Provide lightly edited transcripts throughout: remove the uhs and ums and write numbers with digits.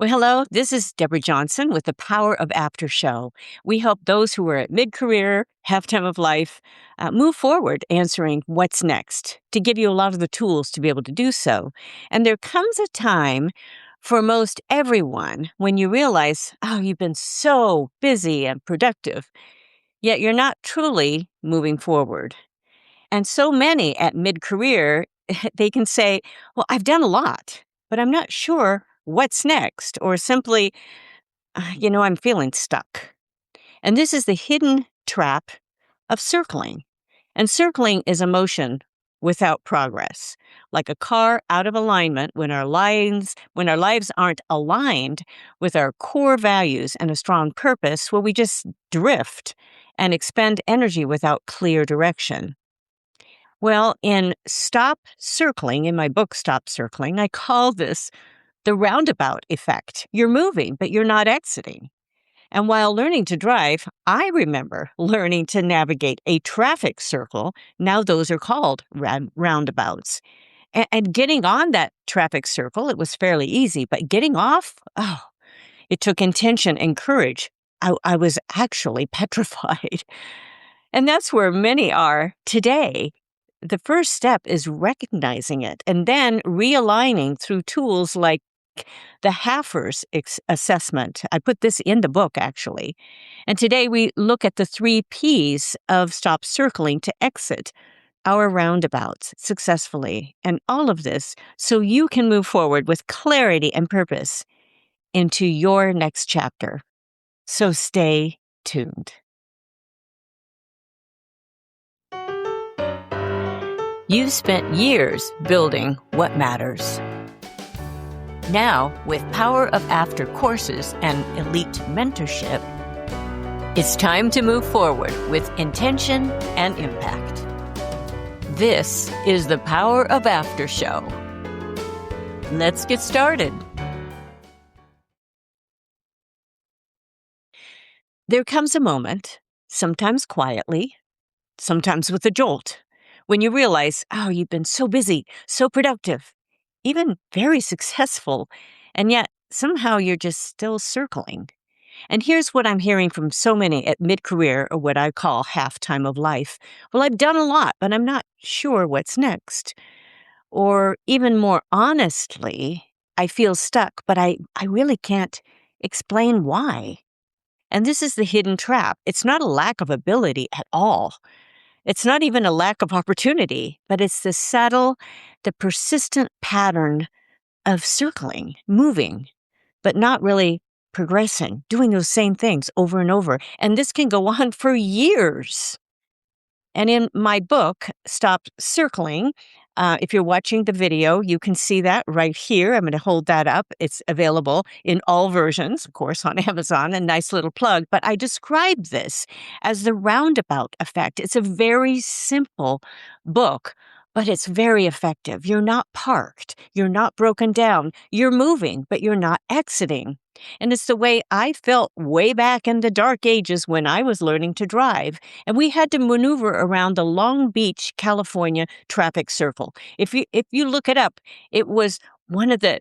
Well, hello, this is Deborah Johnson with the Power of After Show. We help those who are at mid career, halftime of life, move forward answering what's next to give you a lot of the tools to be able to do so. And there comes a time for most everyone when you realize, oh, you've been so busy and productive, yet you're not truly moving forward. And so many at mid career, they can say, well, I've done a lot, but I'm not sure what's next, or simply, I'm feeling stuck. And this is the hidden trap of circling. And circling is a motion without progress, like a car out of alignment when our lives aren't aligned with our core values and a strong purpose, where we just drift and expend energy without clear direction. Well, in Stop Circling, in my book, Stop Circling, I call this the roundabout effect. You're moving, but you're not exiting. And while learning to drive, I remember learning to navigate a traffic circle. Now those are called roundabouts. And getting on that traffic circle, it was fairly easy, but getting off, oh, it took intention and courage. I was actually petrified. And that's where many are today. The first step is recognizing it and then realigning through tools like the Haffer's assessment. I put this in the book, actually. And today we look at the 3 Ps of stop circling to exit our roundabouts successfully. And all of this so you can move forward with clarity and purpose into your next chapter. So stay tuned. You've spent years building what matters. Now, with Power of After courses and elite mentorship, it's time to move forward with intention and impact. This is the Power of After Show. Let's get started. There comes a moment, sometimes quietly, sometimes with a jolt, when you realize, oh, you've been so busy, so productive, even very successful, and yet somehow you're just still circling. And here's what I'm hearing from so many at mid-career, or what I call halftime of life. Well, I've done a lot, but I'm not sure what's next. Or even more honestly, I feel stuck, but I really can't explain why. And this is the hidden trap. It's not a lack of ability at all. It's not even a lack of opportunity, but it's the subtle, the persistent pattern of circling, moving, but not really progressing, doing those same things over and over. And this can go on for years. And in my book, Stop Circling, if you're watching the video, you can see that right here. I'm going to hold that up. It's available in all versions, of course, on Amazon, a nice little plug. But I describe this as the roundabout effect. It's a very simple book, but it's very effective. You're not parked. You're not broken down. You're moving, but you're not exiting. And it's the way I felt way back in the dark ages when I was learning to drive. And we had to maneuver around the Long Beach, California traffic circle. If you look it up, it was one of the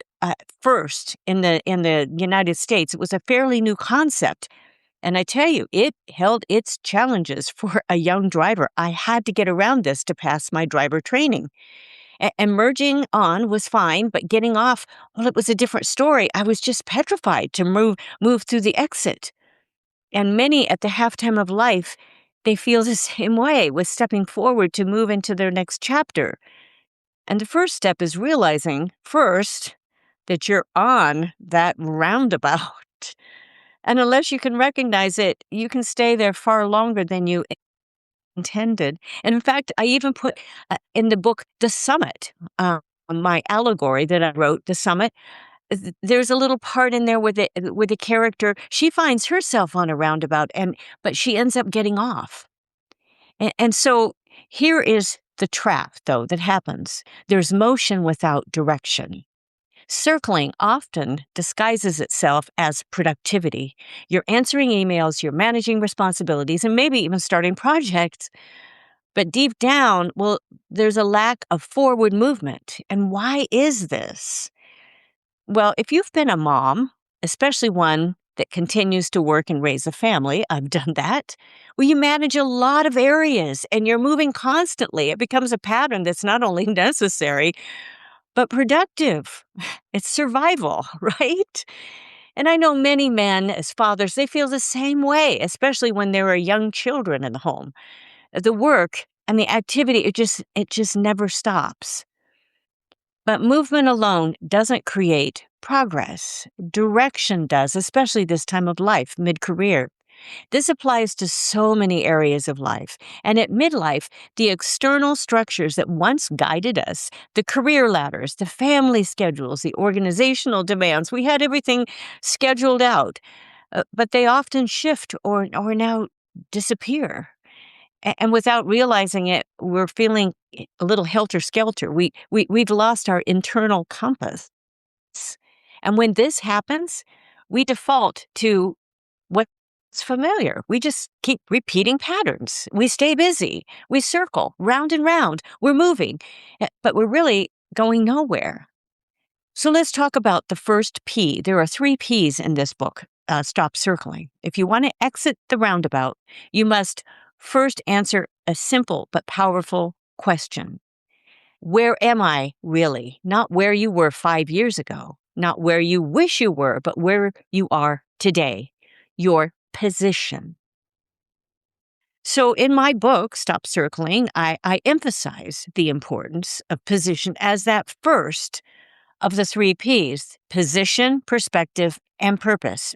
first in the United States. It was a fairly new concept. And I tell you, it held its challenges for a young driver. I had to get around this to pass my driver training. And merging on was fine, but getting off, well, it was a different story. I was just petrified to move through the exit. And many at the halftime of life, they feel the same way with stepping forward to move into their next chapter. And the first step is realizing first that you're on that roundabout. And unless you can recognize it, you can stay there far longer than you intended. And in fact, I even put in the book, The Summit, my allegory that I wrote, The Summit. There's a little part in there with the character. She finds herself on a roundabout, but she ends up getting off. And so here is the trap, though, that happens. There's motion without direction. Circling often disguises itself as productivity. You're answering emails, you're managing responsibilities, and maybe even starting projects. But deep down, well, there's a lack of forward movement. And why is this? Well, if you've been a mom especially one that continues to work and raise a family. I've done that. Where you manage a lot of areas and you're moving constantly. It becomes a pattern that's not only necessary, but productive. It's survival, right? And I know many men, as fathers, they feel the same way, especially when there are young children in the home. The work and the activity, it just never stops. But movement alone doesn't create progress. Direction does, especially this time of life, mid-career. This applies to so many areas of life. And at midlife, the external structures that once guided us, the career ladders, the family schedules, the organizational demands, we had everything scheduled out. But they often shift or now disappear. And without realizing it, we're feeling a little helter-skelter. We've lost our internal compass. And when this happens, we default to what's familiar. We just keep repeating patterns. We stay busy. We circle round and round. We're moving, but we're really going nowhere. So let's talk about the first P. There are 3 Ps in this book. Stop circling. If you want to exit the roundabout, you must first answer a simple but powerful question. Where am I really? Not where you were 5 years ago, not where you wish you were, but where you are today. Your position. So in my book, Stop Circling, I emphasize the importance of position as that first of the 3 Ps: position, perspective, and purpose.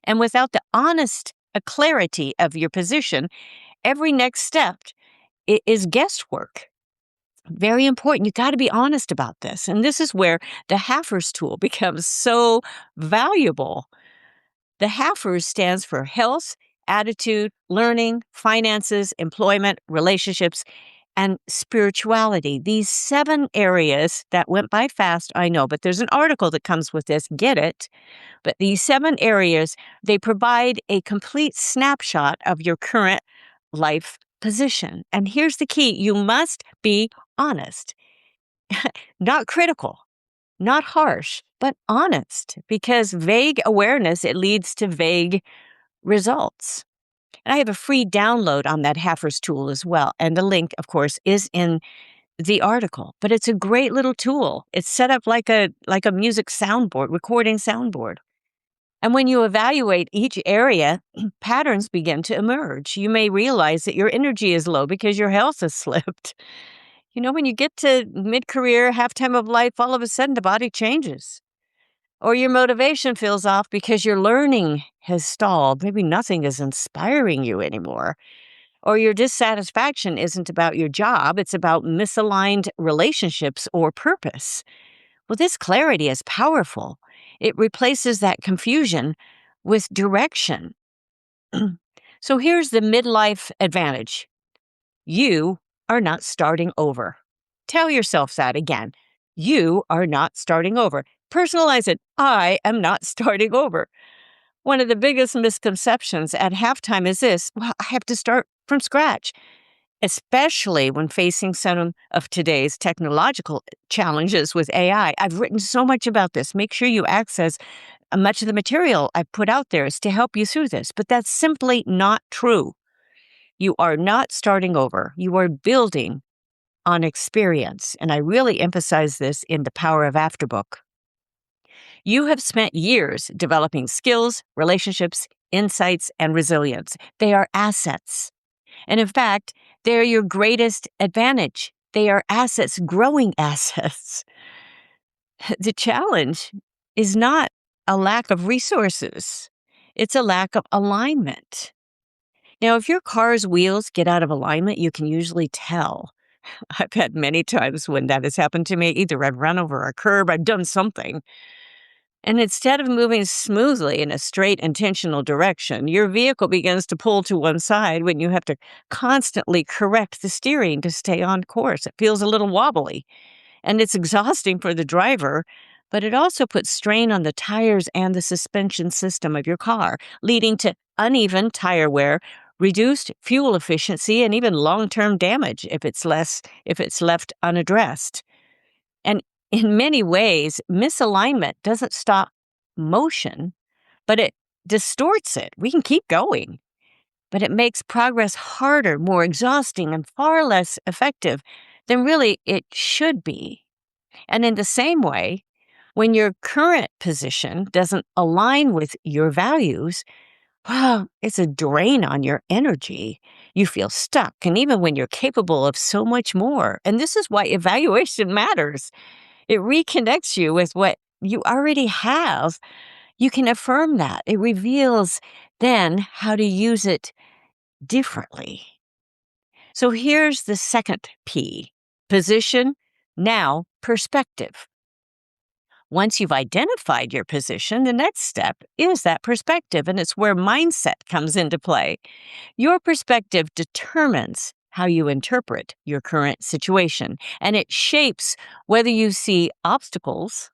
And without the honest clarity of your position, every next step is guesswork. Very important. You got to be honest about this. And this is where the Haffers tool becomes so valuable. The Haffers stands for health, attitude, learning, finances, employment, relationships, and spirituality. These 7 areas that went by fast, I know, but there's an article that comes with this. Get it? But these 7 areas, they provide a complete snapshot of your current life position. And here's the key. You must be honest, not critical, not harsh, but honest, because vague awareness, it leads to vague results. And I have a free download on that Haffers tool as well. And the link, of course, is in the article. But it's a great little tool. It's set up like a music soundboard, recording soundboard. And when you evaluate each area, patterns begin to emerge. You may realize that your energy is low because your health has slipped. You know, when you get to mid-career, halftime of life, all of a sudden the body changes. Or your motivation feels off because your learning has stalled. Maybe nothing is inspiring you anymore. Or your dissatisfaction isn't about your job, it's about misaligned relationships or purpose. Well, this clarity is powerful. It replaces that confusion with direction. So here's the midlife advantage. You are not starting over. Tell yourself that again. You are not starting over. Personalize it. I am not starting over. One of the biggest misconceptions at halftime is this: well, I have to start from scratch, especially when facing some of today's technological challenges with AI. I've written so much about this. Make sure you access much of the material I've put out there is to help you through this, but that's simply not true. You are not starting over. You are building on experience. And I really emphasize this in The Power of Afterbook. You have spent years developing skills, relationships, insights, and resilience. They are assets. And in fact, they're your greatest advantage. They are assets, growing assets. The challenge is not a lack of resources. It's a lack of alignment. Now, if your car's wheels get out of alignment, you can usually tell. I've had many times when that has happened to me. Either I've run over a curb, I've done something. And instead of moving smoothly in a straight, intentional direction, your vehicle begins to pull to one side when you have to constantly correct the steering to stay on course. It feels a little wobbly, and it's exhausting for the driver, but it also puts strain on the tires and the suspension system of your car, leading to uneven tire wear, reduced fuel efficiency, and even long-term damage if it's left unaddressed. And in many ways, misalignment doesn't stop motion, but it distorts it. We can keep going, but it makes progress harder, more exhausting, and far less effective than really it should be. And in the same way, when your current position doesn't align with your values, well, it's a drain on your energy. You feel stuck, and even when you're capable of so much more. And this is why evaluation matters. It reconnects you with what you already have. You can affirm that. It reveals then how to use it differently. So here's the second P: position, now perspective. Once you've identified your position, the next step is that perspective, and it's where mindset comes into play. Your perspective determines how you interpret your current situation, and it shapes whether you see obstacles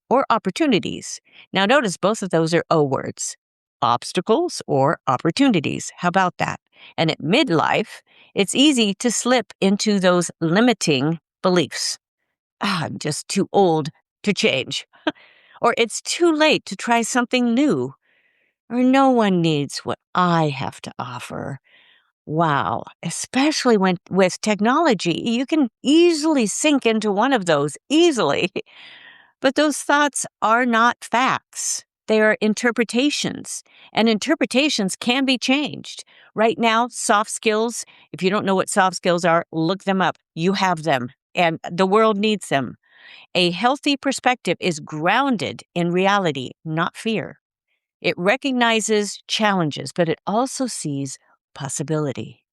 or opportunities. Now, notice both of those are O words: obstacles or opportunities. How about that? And at midlife, it's easy to slip into those limiting beliefs. I'm just too old to change. Or it's too late to try something new. Or no one needs what I have to offer. Wow, especially when with technology, you can easily sink into one of those, easily. But those thoughts are not facts. They are interpretations, and interpretations can be changed. Right now, soft skills, if you don't know what soft skills are, look them up. You have them, and the world needs them. A healthy perspective is grounded in reality, not fear. It recognizes challenges, but it also sees possibility.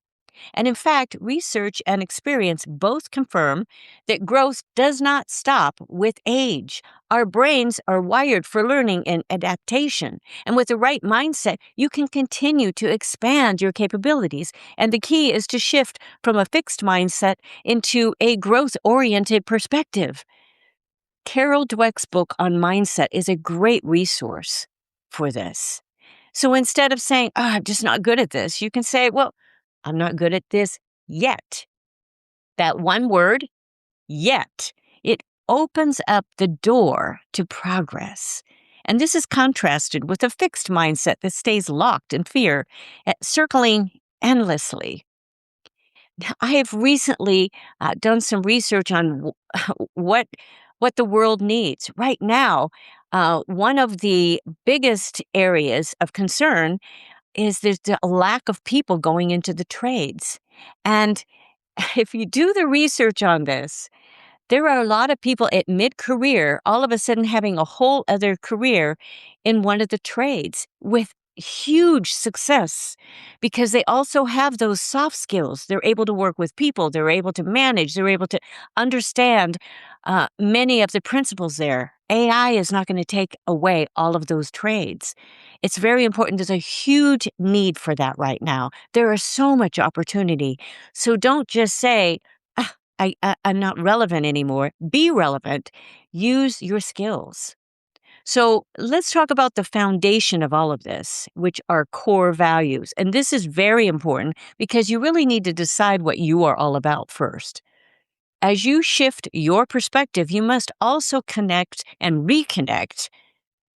And in fact, research and experience both confirm that growth does not stop with age. Our brains are wired for learning and adaptation. And with the right mindset, you can continue to expand your capabilities. And the key is to shift from a fixed mindset into a growth oriented perspective. Carol Dweck's book on mindset is a great resource for this. So instead of saying, oh, I'm just not good at this, you can say, well, I'm not good at this yet. That one word, yet, it opens up the door to progress. And this is contrasted with a fixed mindset that stays locked in fear, circling endlessly. I have recently done some research on what what the world needs right now. One of the biggest areas of concern is there's a lack of people going into the trades, and if you do the research on this, there are a lot of people at mid-career all of a sudden having a whole other career in one of the trades with huge success because they also have those soft skills. They're able to work with people, they're able to manage, they're able to understand many of the principles there. AI is not going to take away all of those trades. It's very important. There's a huge need for that right now. There is so much opportunity. So don't just say, I'm not relevant anymore. Be relevant. Use your skills. So let's talk about the foundation of all of this, which are core values. And this is very important because you really need to decide what you are all about first. As you shift your perspective, you must also connect and reconnect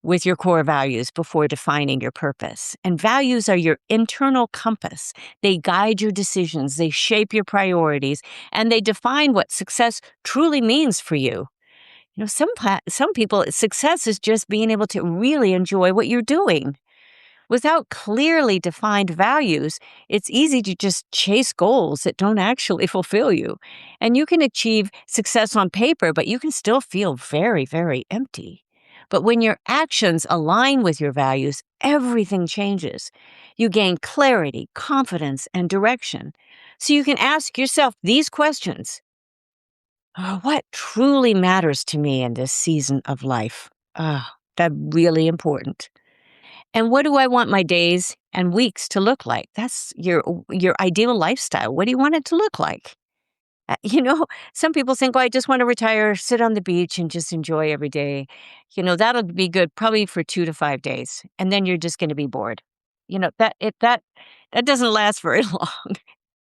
with your core values before defining your purpose. And values are your internal compass. They guide your decisions, they shape your priorities, and they define what success truly means for you. You know, some people, success is just being able to really enjoy what you're doing. Without clearly defined values, it's easy to just chase goals that don't actually fulfill you. And you can achieve success on paper, but you can still feel very, very empty. But when your actions align with your values, everything changes. You gain clarity, confidence, and direction. So you can ask yourself these questions. What truly matters to me in this season of life? That's really important. And what do I want my days and weeks to look like? That's your ideal lifestyle. What do you want it to look like? You know, some people think, well, I just want to retire, sit on the beach, and just enjoy every day. You know, that'll be good probably for 2 to 5 days, and then you're just going to be bored. You know that doesn't last very long.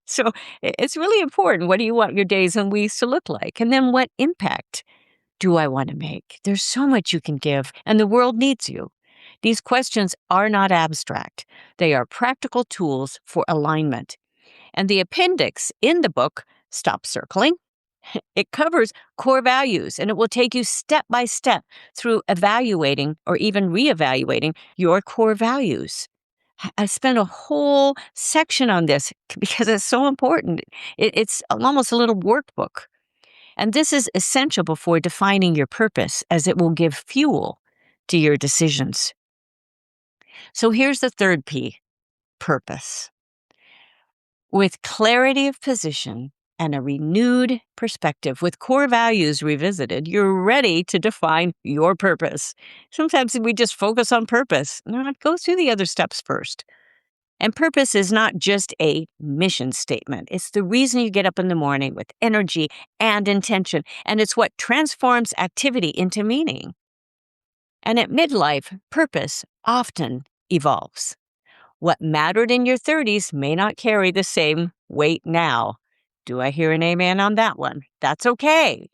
So it's really important. What do you want your days and weeks to look like, and then what impact do I want to make? There's so much you can give, and the world needs you. These questions are not abstract. They are practical tools for alignment. And the appendix in the book, Stop Circling, it covers core values, and it will take you step by step through evaluating or even reevaluating your core values. I spent a whole section on this because it's so important. It's almost a little workbook. And this is essential before defining your purpose, as it will give fuel to your decisions. So here's the third P, purpose. With clarity of position and a renewed perspective, with core values revisited, you're ready to define your purpose. Sometimes we just focus on purpose. No, go through the other steps first. And purpose is not just a mission statement. It's the reason you get up in the morning with energy and intention. And it's what transforms activity into meaning. And at midlife, purpose often evolves. What mattered in your 30s may not carry the same weight now. Do I hear an amen on that one? That's okay.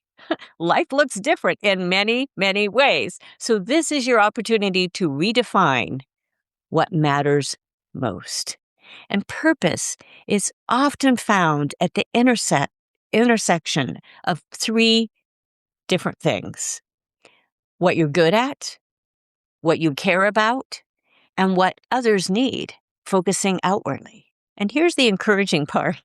Life looks different in many, many ways. So this is your opportunity to redefine what matters most. And purpose is often found at the intersection of three different things: what you're good at, what you care about, and what others need, focusing outwardly. And here's the encouraging part.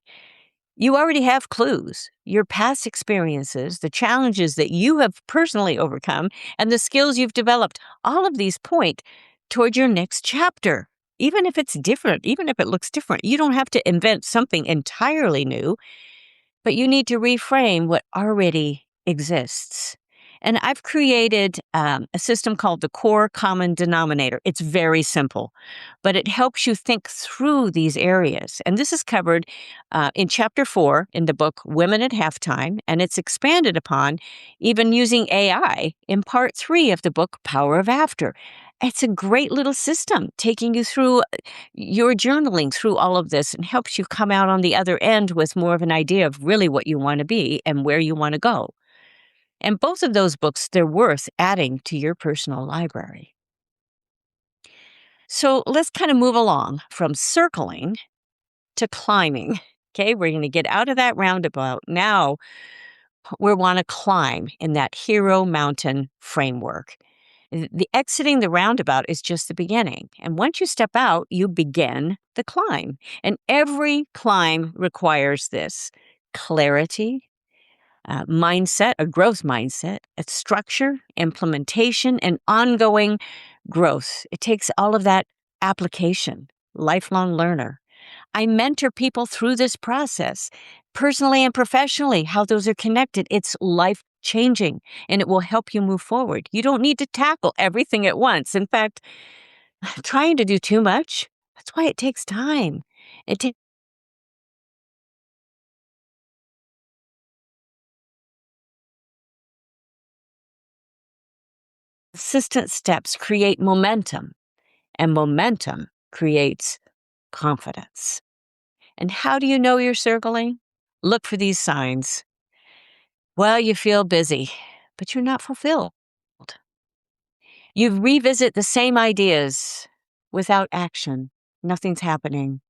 You already have clues. Your past experiences, the challenges that you have personally overcome, and the skills you've developed, all of these point toward your next chapter. Even if it's different, even if it looks different, you don't have to invent something entirely new, but you need to reframe what already exists. And I've created a system called the Core Common Denominator. It's very simple, but it helps you think through these areas. And this is covered in Chapter 4 in the book Women at Halftime, and it's expanded upon even using AI in Part 3 of the book Power of After. It's a great little system taking you through your journaling through all of this, and helps you come out on the other end with more of an idea of really what you want to be and where you want to go. And both of those books, they're worth adding to your personal library. So let's kind of move along from circling to climbing. Okay, we're going to get out of that roundabout. Now we want to climb in that hero mountain framework. The exiting the roundabout is just the beginning. And once you step out, you begin the climb. And every climb requires this: clarity, mindset, a growth mindset, a structure, implementation, and ongoing growth. It takes all of that application, lifelong learner. I mentor people through this process, personally and professionally, how those are connected. It's life changing, and it will help you move forward. You don't need to tackle everything at once. In fact, trying to do too much, that's why it takes time. It takes consistent steps create momentum, and momentum creates confidence. And how do you know you're circling? Look for these signs. Well, you feel busy, but you're not fulfilled. You revisit the same ideas without action. Nothing's happening.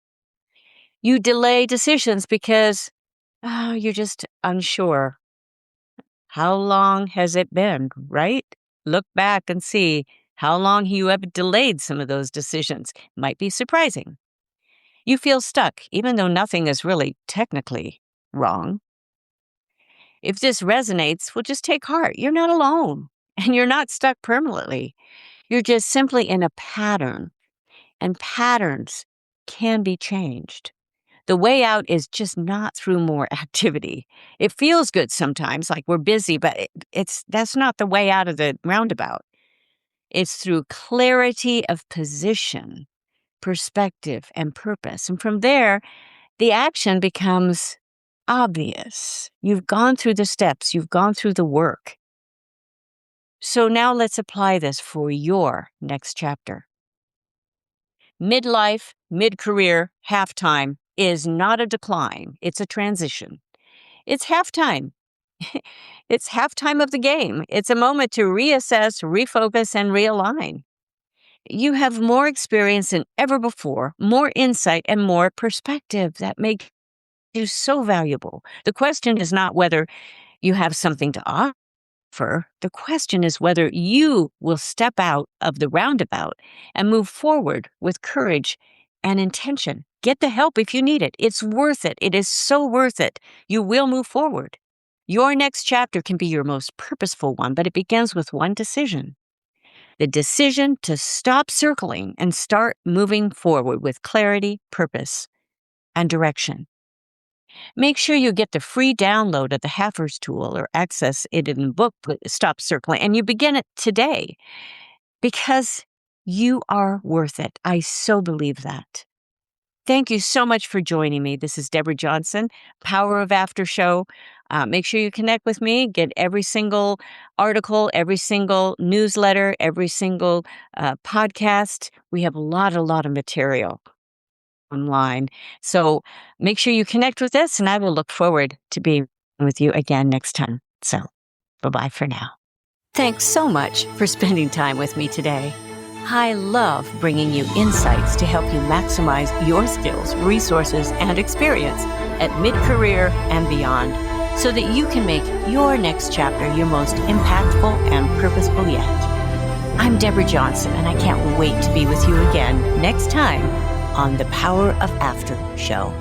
You delay decisions because you're just unsure. How long has it been, right? Look back and see how long you have delayed some of those decisions. Might be surprising. You feel stuck, even though nothing is really technically wrong. If this resonates, well, just take heart. You're not alone, and you're not stuck permanently. You're just simply in a pattern, and patterns can be changed. The way out is just not through more activity. It feels good sometimes, like we're busy, but that's not the way out of the roundabout. It's through clarity of position, perspective, and purpose. And from there, the action becomes obvious. You've gone through the steps, you've gone through the work. So now let's apply this for your next chapter. Midlife, mid-career, halftime is not a decline. It's a transition. It's halftime. It's halftime of the game. It's a moment to reassess, refocus, and realign. You have more experience than ever before, more insight, and more perspective that make you so valuable. The question is not whether you have something to offer. The question is whether you will step out of the roundabout and move forward with courage and intention. Get the help if you need it. It's worth it. It is so worth it. You will move forward. Your next chapter can be your most purposeful one, but it begins with one decision. The decision to stop circling and start moving forward with clarity, purpose, and direction. Make sure you get the free download of the Halfers tool or access it in the book, Stop Circling, and you begin it today because you are worth it. I so believe that. Thank you so much for joining me. This is Deborah Johnson, Power of After Show. Make sure you connect with me, get every single article, every single newsletter, every single podcast. We have a lot of material online. So make sure you connect with us, and I will look forward to being with you again next time. So bye-bye for now. Thanks so much for spending time with me today. I love bringing you insights to help you maximize your skills, resources, and experience at mid-career and beyond so that you can make your next chapter your most impactful and purposeful yet. I'm Deborah Johnson, and I can't wait to be with you again next time on the Power of After Show.